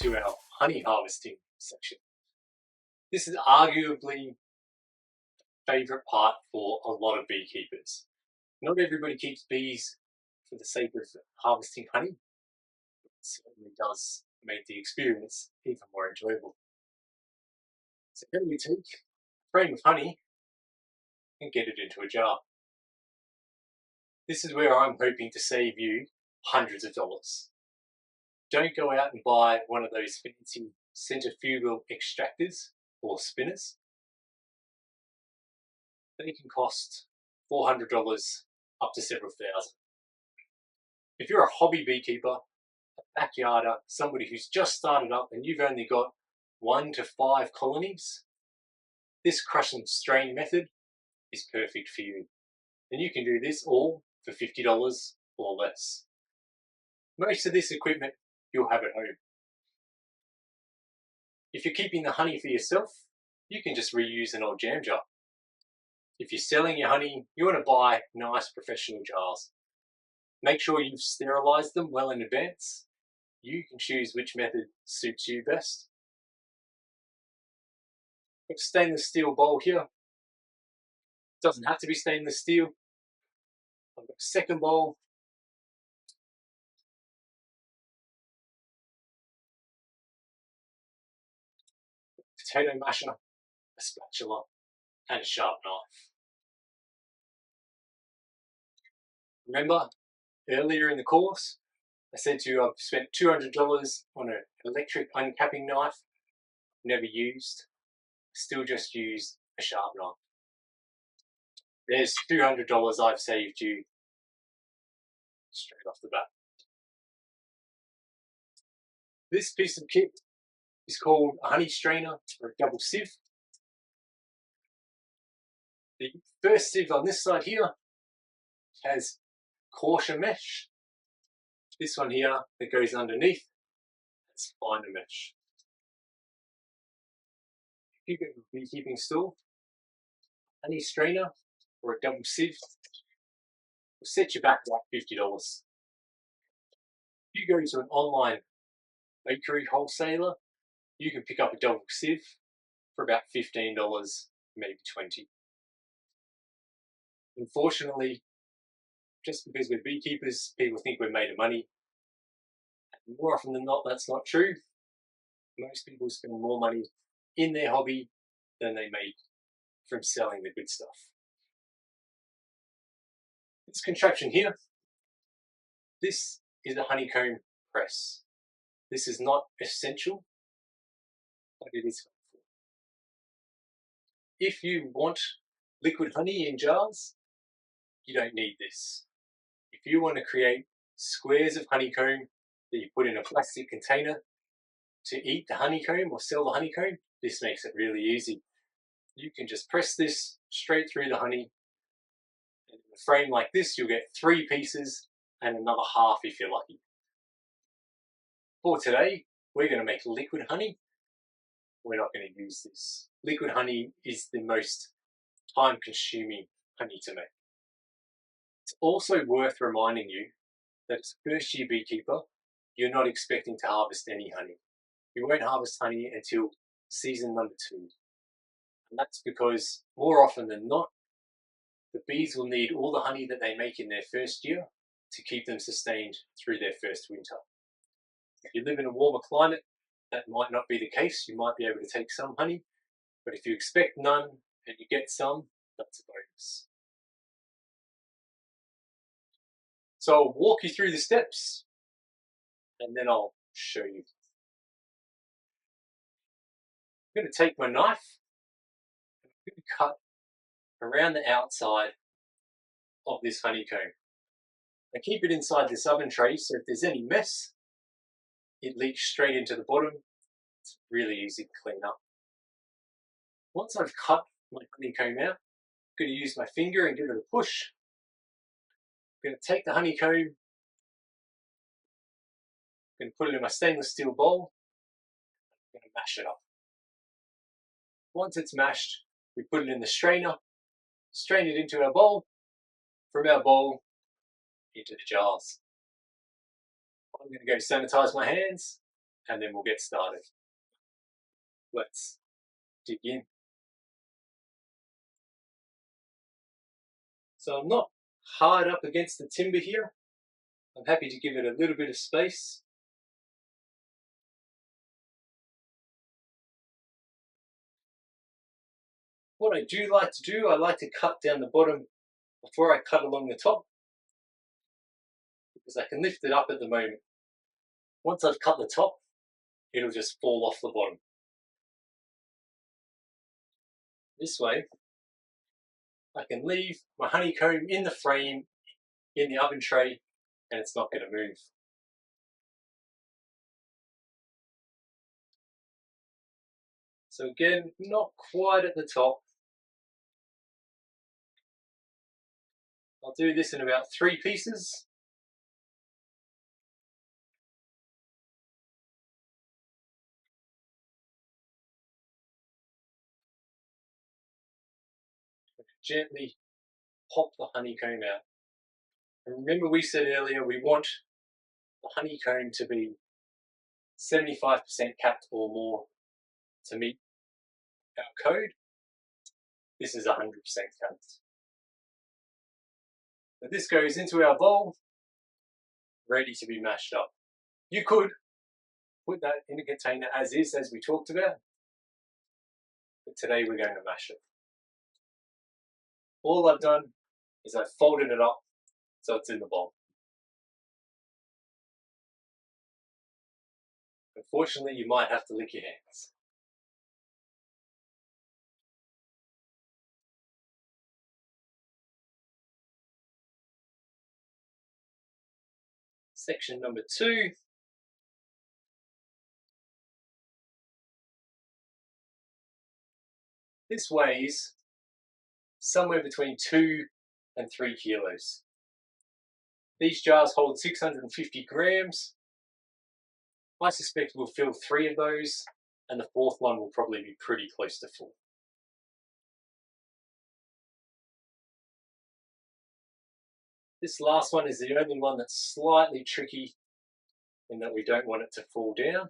to our honey harvesting section. This is arguably a favourite part for a lot of beekeepers. Not everybody keeps bees for the sake of harvesting honey. It certainly does make the experience even more enjoyable. So then we take a frame of honey and get it into a jar. This is where I'm hoping to save you hundreds of dollars. Don't go out and buy one of those fancy centrifugal extractors or spinners. They can cost $400 up to several thousand. If you're a hobby beekeeper, a backyarder, somebody who's just started up and you've only got 1 to 5 colonies, this crush and strain method is perfect for you. And you can do this all for $50 or less. Most of this equipment you'll have at home. If you're keeping the honey for yourself, you can just reuse an old jam jar. If you're selling your honey, you want to buy nice professional jars. Make sure you've sterilised them well in advance. You can choose which method suits you best. Got a stainless steel bowl here. Doesn't have to be stainless steel. I've got a second bowl. Potato masher, a spatula, and a sharp knife. Remember, earlier in the course, I said to you I've spent $200 on an electric uncapping knife, never used, still just use a sharp knife. There's $200 I've saved you straight off the bat. This piece of kit is called a honey strainer or a double sieve. The first sieve on this side here has coarser mesh. This one here that goes underneath, it's finer mesh. If you go to a beekeeping store, honey strainer or a double sieve will set you back like $50. If you go to an online bakery wholesaler, you can pick up a double sieve for about $15, maybe $20. Unfortunately, just because we're beekeepers, people think we're made of money. And more often than not, that's not true. Most people spend more money in their hobby than they make from selling the good stuff. This contraption here, this is a honeycomb press. This is not essential, but it is helpful. If you want liquid honey in jars, you don't need this. If you want to create squares of honeycomb that you put in a plastic container to eat the honeycomb or sell the honeycomb, this makes it really easy. You can just press this straight through the honey. In a frame like this, you'll get 3 pieces and another half if you're lucky. For today, we're going to make liquid honey. We're not going to use this. Liquid honey is the most time-consuming honey to make. It's also worth reminding you that as a first-year beekeeper, you're not expecting to harvest any honey. You won't harvest honey until season number 2. And that's because more often than not, the bees will need all the honey that they make in their first year to keep them sustained through their first winter. If you live in a warmer climate, that might not be the case. You might be able to take some honey, but if you expect none and you get some, that's a bonus. So I'll walk you through the steps and then I'll show you. I'm going to take my knife and I'm going to cut around the outside of this honeycomb. I keep it inside this oven tray, so if there's any mess, it leaks straight into the bottom. It's really easy to clean up. Once I've cut my honeycomb out, I'm going to use my finger and give it a push. I'm going to take the honeycomb, I'm going to put it in my stainless steel bowl, I'm going to mash it up. Once it's mashed, we put it in the strainer, strain it into our bowl, from our bowl into the jars. I'm going to go sanitize my hands and then we'll get started. Let's dig in. So I'm not hard up against the timber here. I'm happy to give it a little bit of space. What I do like to do, I like to cut down the bottom before I cut along the top, because I can lift it up at the moment. Once I've cut the top, it'll just fall off the bottom. This way, I can leave my honeycomb in the frame, in the oven tray, and it's not going to move. So again, not quite at the top. I'll do this in about 3 pieces. Gently pop the honeycomb out. And remember we said earlier we want the honeycomb to be 75% capped or more to meet our code. This is 100% capped. So this goes into our bowl, ready to be mashed up. You could put that in a container as is, as we talked about, but today we're going to mash it. All I've done is I've folded it up so it's in the bowl. Unfortunately, you might have to lick your hands. Section number 2. This weighs somewhere between 2 and 3 kilos. These jars hold 650 grams. I suspect we'll fill 3 of those, and the 4th one will probably be pretty close to full. This last one is the only one that's slightly tricky in that we don't want it to fall down.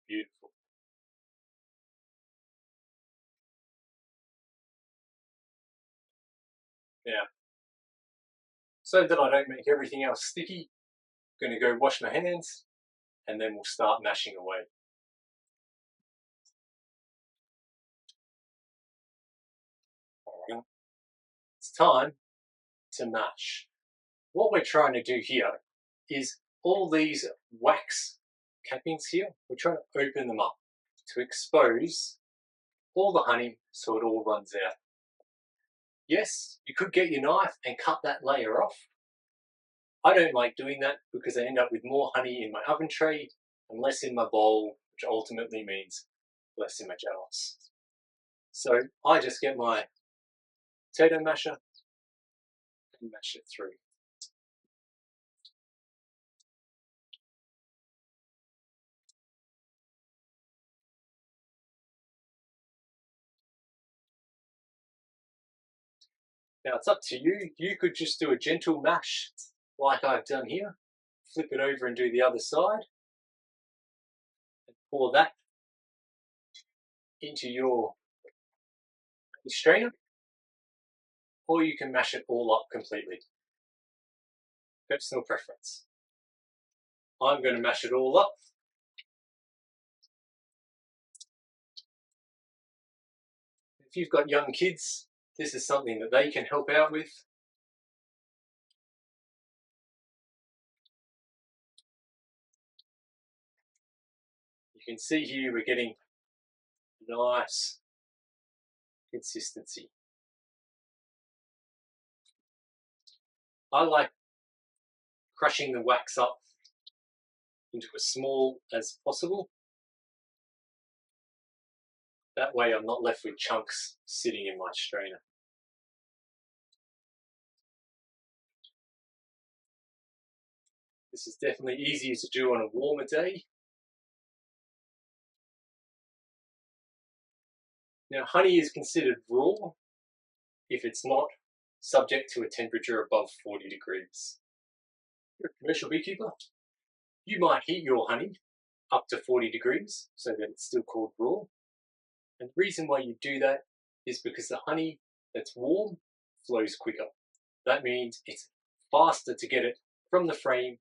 Beautiful. Now, so that I don't make everything else sticky, I'm going to go wash my hands and then we'll start mashing away. Alright, it's time to mash. What we're trying to do here is all these wax cappings here, we're trying to open them up to expose all the honey so it all runs out. Yes, you could get your knife and cut that layer off. I don't like doing that because I end up with more honey in my oven tray and less in my bowl, which ultimately means less in my jars. So I just get my potato masher and mash it through. Now it's up to you. You could just do a gentle mash like I've done here. Flip it over and do the other side. And pour that into your strainer. Or you can mash it all up completely. Personal preference. I'm going to mash it all up. If you've got young kids, this is something that they can help out with. You can see here we're getting nice consistency. I like crushing the wax up into as small as possible. That way I'm not left with chunks sitting in my strainer. This is definitely easier to do on a warmer day. Now, honey is considered raw if it's not subject to a temperature above 40 degrees. If you're a commercial beekeeper, you might heat your honey up to 40 degrees so that it's still called raw. And the reason why you do that is because the honey that's warm flows quicker. That means it's faster to get it from the frame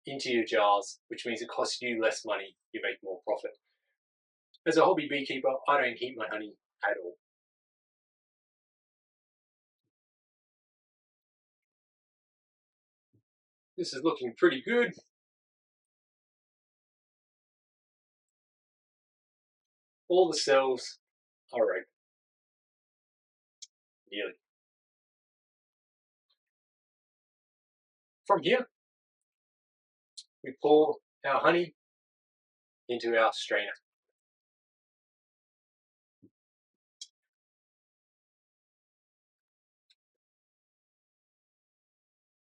into your jars, which means it costs you less money, you make more profit. As a hobby beekeeper, I don't heat my honey at all. This is looking pretty good. All the cells are open, nearly. From here, we pour our honey into our strainer.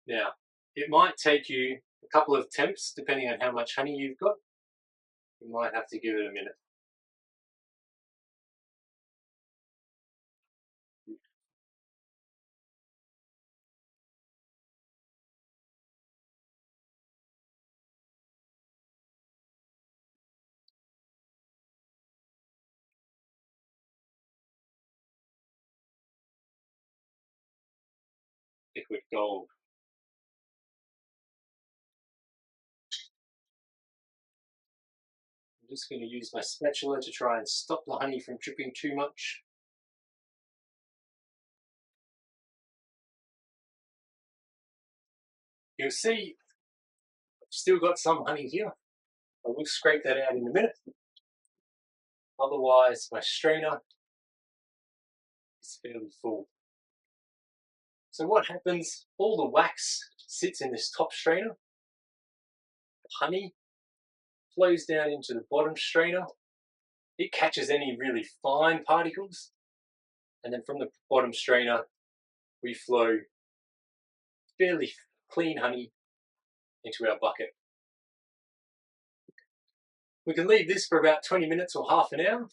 Now, it might take you a couple of attempts, depending on how much honey you've got. You might have to give it a minute. Liquid gold. I'm just going to use my spatula to try and stop the honey from dripping too much. You'll see I've still got some honey here. I will scrape that out in a minute. Otherwise, my strainer is fairly full. So what happens, all the wax sits in this top strainer. The honey flows down into the bottom strainer. It catches any really fine particles. And then from the bottom strainer, we flow fairly clean honey into our bucket. We can leave this for about 20 minutes or half an hour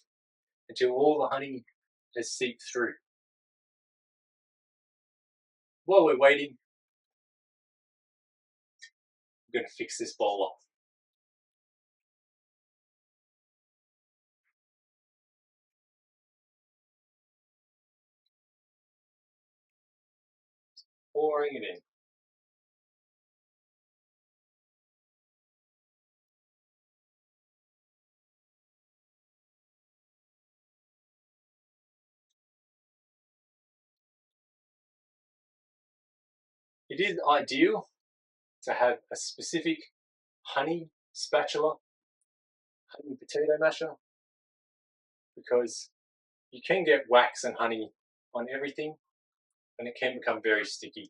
until all the honey has seeped through. While we're waiting, I'm going to fix this bowl up. Pouring it in. It is ideal to have a specific honey spatula, honey potato masher, because you can get wax and honey on everything and it can become very sticky.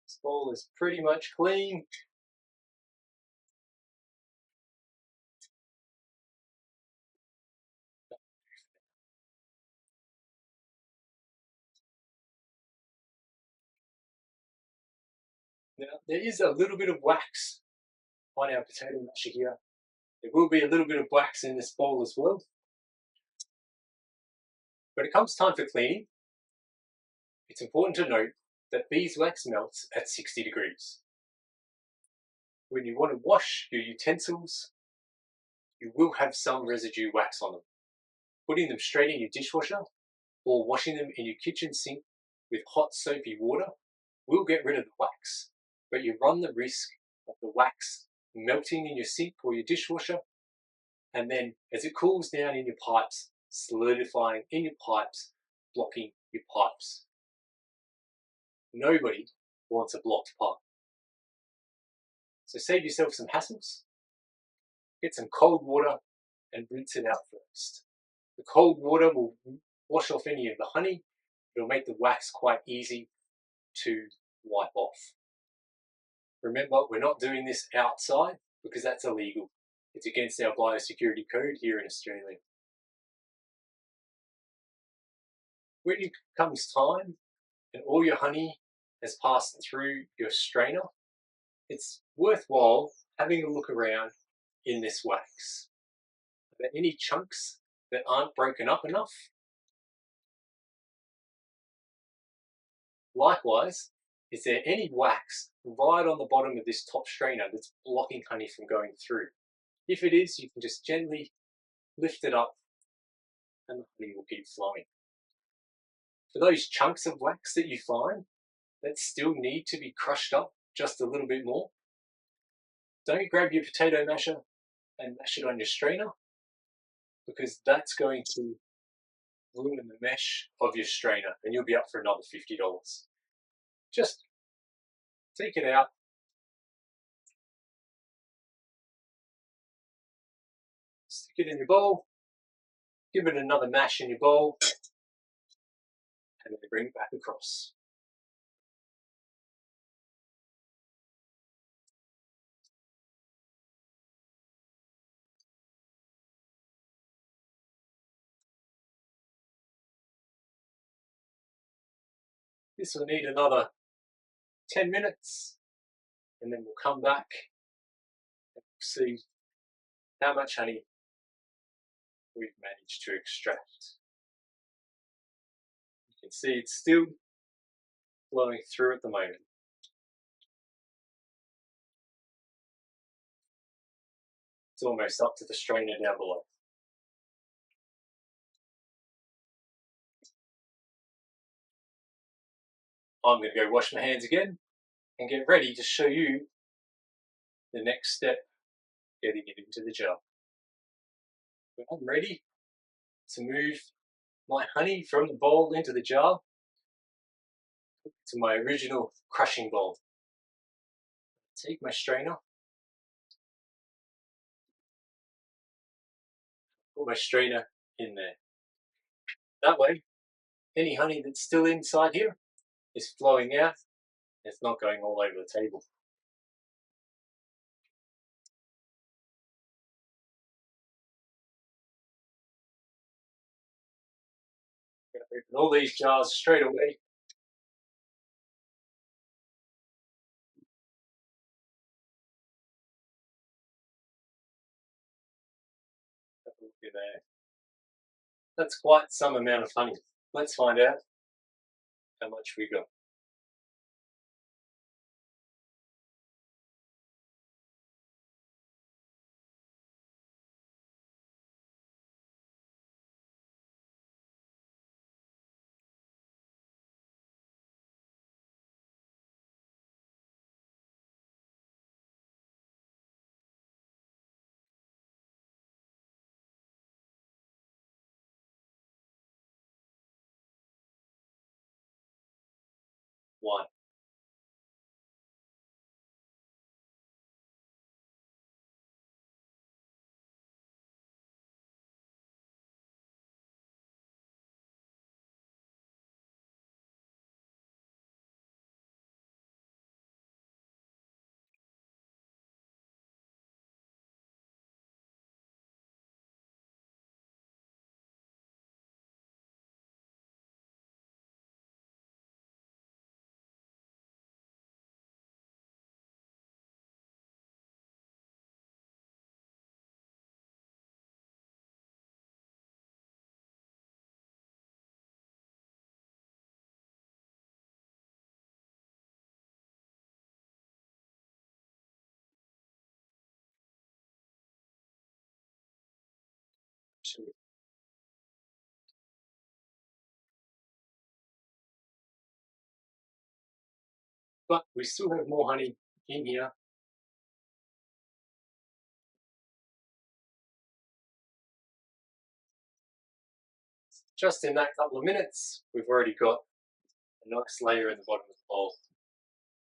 This bowl is pretty much clean. Now, there is a little bit of wax on our potato masher here. There will be a little bit of wax in this bowl as well. When it comes time for cleaning, it's important to note that beeswax melts at 60 degrees. When you want to wash your utensils, you will have some residue wax on them. Putting them straight in your dishwasher or washing them in your kitchen sink with hot soapy water will get rid of the wax, but you run the risk of the wax melting in your sink or your dishwasher, and then as it cools down in your pipes, solidifying in your pipes, blocking your pipes. Nobody wants a blocked pipe. So save yourself some hassles. Get some cold water and rinse it out first. The cold water will wash off any of the honey. It'll make the wax quite easy to wipe off. Remember, we're not doing this outside because that's illegal. It's against our biosecurity code here in Australia. When it comes time and all your honey has passed through your strainer, it's worthwhile having a look around in this wax. Are there any chunks that aren't broken up enough? Likewise, is there any wax right on the bottom of this top strainer that's blocking honey from going through? If it is, you can just gently lift it up and the honey will keep flowing. For those chunks of wax that you find that still need to be crushed up just a little bit more, don't grab your potato masher and mash it on your strainer, because that's going to ruin the mesh of your strainer and you'll be up for another $50. Just take it out, stick it in your bowl, give it another mash in your bowl, and then bring it back across. This will need another 10 minutes, and then we'll come back and see how much honey we've managed to extract. You can see it's still flowing through at the moment. It's almost up to the strainer down below. I'm going to go wash my hands again and get ready to show you the next step, getting it into the jar. When I'm ready to move my honey from the bowl into the jar, to my original crushing bowl, take my strainer, put my strainer in there. That way, any honey that's still inside here is flowing out. It's not going all over the table. I'm going to open all these jars straight away. Have a look in there. That's quite some amount of honey. Let's find out how much we got. One. But we still have more honey in here. Just in that couple of minutes, we've already got a nice layer in the bottom of the bowl.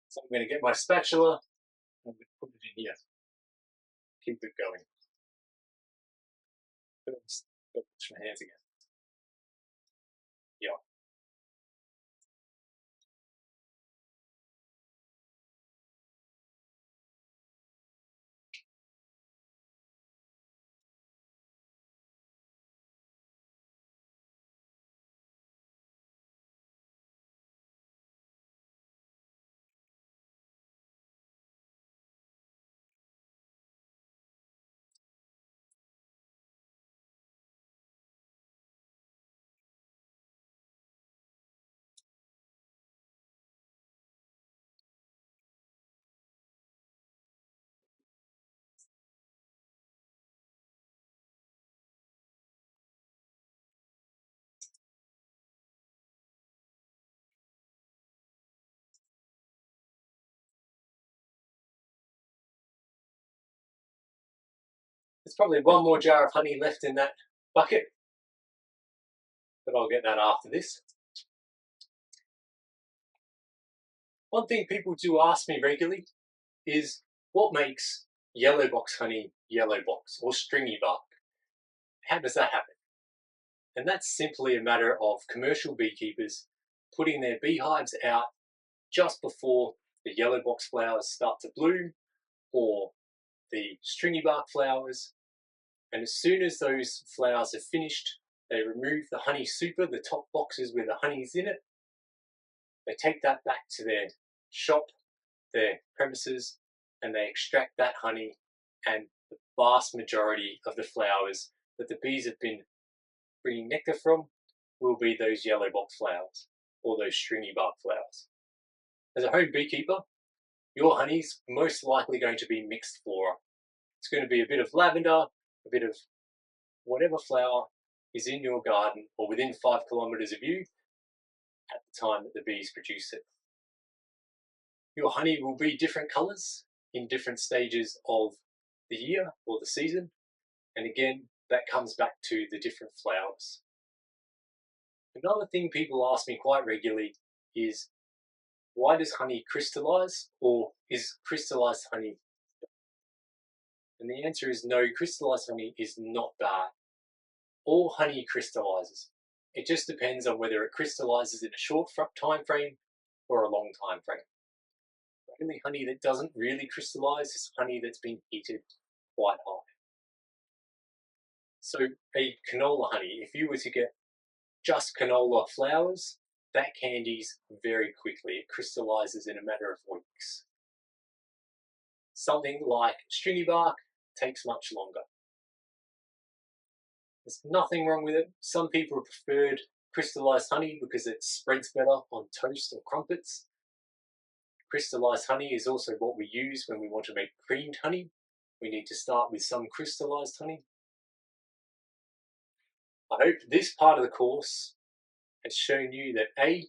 So I'm going to get my spatula and put it in here. Keep it going. Wash my hands again. Yeah. There's probably one more jar of honey left in that bucket, but I'll get that after this. One thing people do ask me regularly is what makes yellowbox honey yellowbox or stringybark? How does that happen? And that's simply a matter of commercial beekeepers putting their beehives out just before the yellowbox flowers start to bloom or the stringybark flowers. And as soon as those flowers are finished, they remove the honey super, the top boxes where the honey's in it. They take that back to their shop, their premises, and they extract that honey, and the vast majority of the flowers that the bees have been bringing nectar from will be those yellowbox flowers or those stringybark flowers. As a home beekeeper, your honey's most likely going to be mixed flora. It's going to be a bit of lavender, a bit of whatever flower is in your garden or within 5 kilometers of you at the time that the bees produce it. Your honey will be different colors in different stages of the year or the season, and again, that comes back to the different flowers. Another thing people ask me quite regularly is, why does honey crystallize, or is crystallized honey bad? And the answer is no, crystallized honey is not bad. All honey crystallizes. It just depends on whether it crystallizes in a short time frame or a long time frame. The only honey that doesn't really crystallize is honey that's been heated quite high. So a canola honey, if you were to get just canola flowers, that candies very quickly. It crystallizes in a matter of weeks. Something like stringybark takes much longer. There's nothing wrong with it. Some people have preferred crystallized honey because it spreads better on toast or crumpets. Crystallized honey is also what we use when we want to make creamed honey. We need to start with some crystallized honey. I hope this part of the course has shown you that A,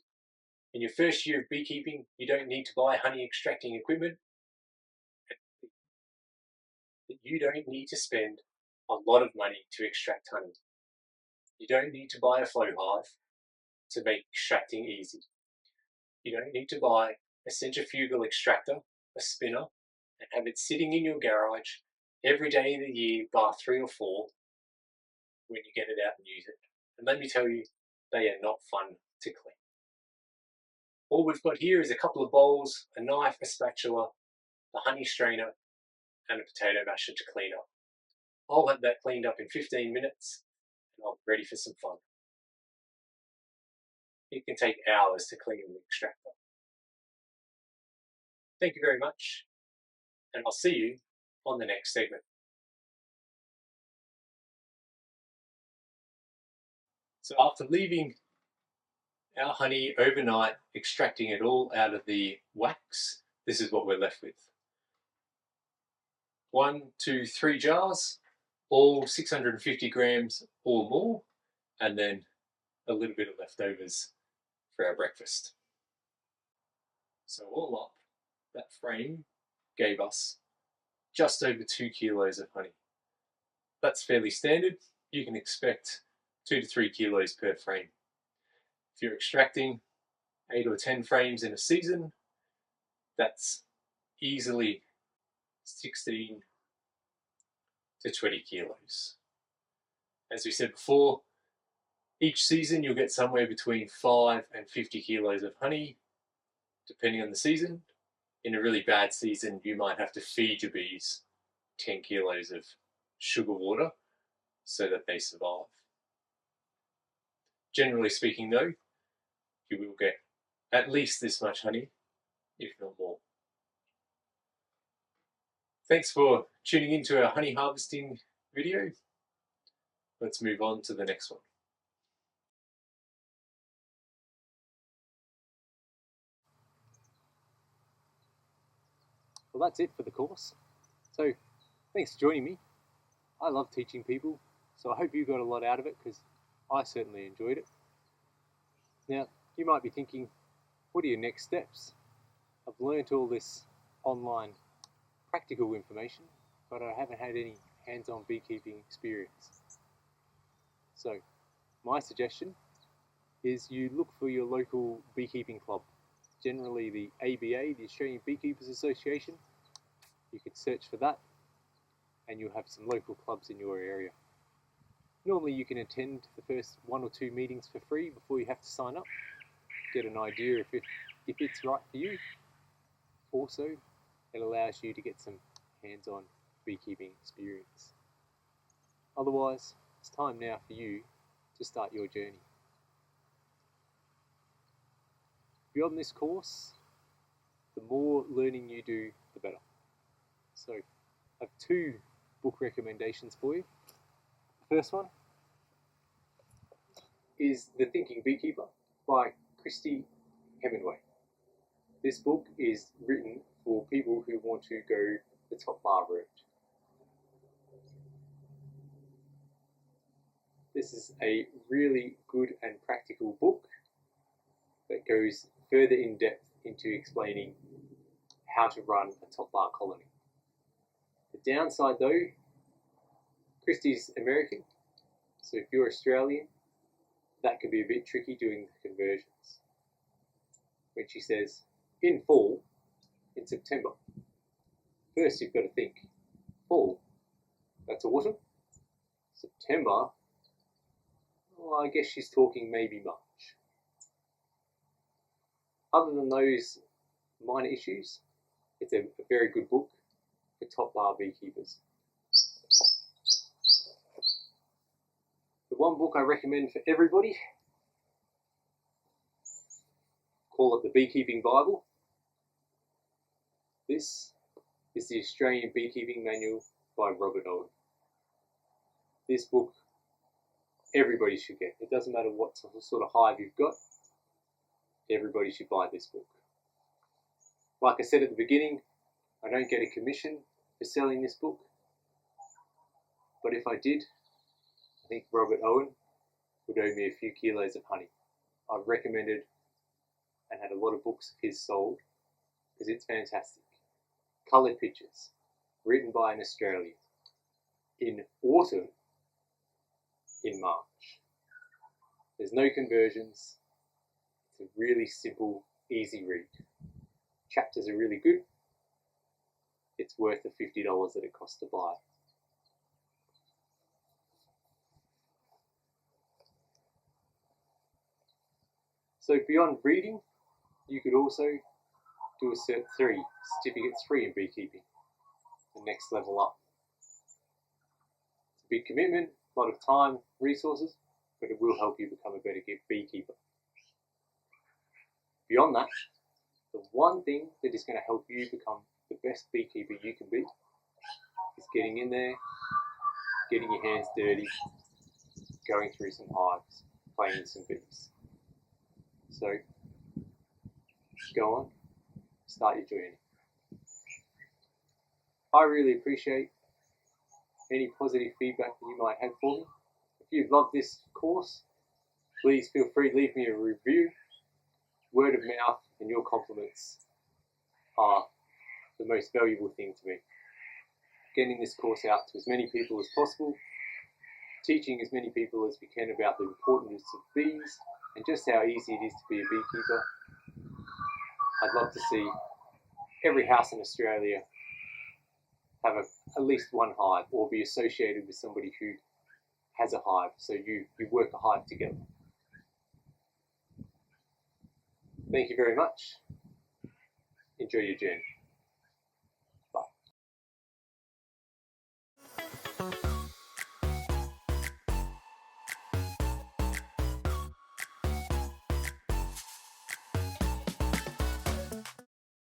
in your first year of beekeeping, you don't need to buy honey extracting equipment. That you don't need to spend a lot of money to extract honey. You don't need to buy a Flow Hive to make extracting easy. You don't need to buy a centrifugal extractor, a spinner, and have it sitting in your garage every day of the year, bar 3 or 4, when you get it out and use it. And let me tell you, they are not fun to clean. All we've got here is a couple of bowls, a knife, a spatula, a honey strainer, and a potato masher to clean up. I'll have that cleaned up in 15 minutes, and I'll be ready for some fun. It can take hours to clean the extractor. Thank you very much, and I'll see you on the next segment. So after leaving our honey overnight, extracting it all out of the wax, this is what we're left with. 1, 2, 3 jars, all 650 grams or more, and then a little bit of leftovers for our breakfast. So all up, that frame gave us just over 2 kilos of honey. That's fairly standard. You can expect 2 to 3 kilos per frame. If you're extracting 8 or 10 frames in a season, that's easily 16 to 20 kilos. As we said before, each season you'll get somewhere between 5 and 50 kilos of honey, depending on the season. In a really bad season, you might have to feed your bees 10 kilos of sugar water so that they survive. Generally speaking though, you will get at least this much honey, if not more. Thanks for tuning into our honey harvesting video. Let's move on to the next one. Well, that's it for the course. So thanks for joining me. I love teaching people, so I hope you got a lot out of it, because I certainly enjoyed it. Now, you might be thinking, what are your next steps? I've learnt all this online practical information, but I haven't had any hands-on beekeeping experience. So, my suggestion is you look for your local beekeeping club. Generally the ABA, the Australian Beekeepers Association. You could search for that and you'll have some local clubs in your area. Normally you can attend the first 1 or 2 meetings for free before you have to sign up. Get an idea if it's right for you. Also, it allows you to get some hands-on beekeeping experience. Otherwise, it's time now for you to start your journey. Beyond this course, the more learning you do, the better. So, I have 2 book recommendations for you. The first one is The Thinking Beekeeper by Christy Hemingway. This book is written for people who want to go the top bar route. This is a really good and practical book that goes further in depth into explaining how to run a top bar colony. The downside though, Christy's American, so if you're Australian, that can be a bit tricky doing the conversions. When she says, in fall, in September, first you've got to think, fall, that's autumn. September, well, I guess she's talking maybe March. Other than those minor issues, it's a very good book for top bar beekeepers. The one book I recommend for everybody, call it the Beekeeping Bible. This is the Australian Beekeeping Manual by Robert Owen. This book everybody should get. It doesn't matter what sort of hive you've got, everybody should buy this book. Like I said at the beginning, I don't get a commission for selling this book, but if I did, I think Robert Owen would owe me a few kilos of honey. I've recommended and had a lot of books of his sold because it's fantastic. Coloured pictures, written by an Australian, in autumn, in March. There's no conversions. It's a really simple, easy read. Chapters are really good. It's worth the $50 that it costs to buy. So beyond reading, you could also do a Cert 3, Certificate 3 in beekeeping, the next level up. It's a big commitment, a lot of time, resources, but it will help you become a better beekeeper. Beyond that, the one thing that is going to help you become the best beekeeper you can be is getting in there, getting your hands dirty, going through some hives, playing with some bees. So, go on, start your journey. I really appreciate any positive feedback that you might have for me. If you've loved this course, please feel free to leave me a review. Word of mouth and your compliments are the most valuable thing to me. Getting this course out to as many people as possible, teaching as many people as we can about the importance of bees and just how easy it is to be a beekeeper. I'd love to see every house in Australia have at least one hive or be associated with somebody who has a hive, so you work a hive together. Thank you very much. Enjoy your journey.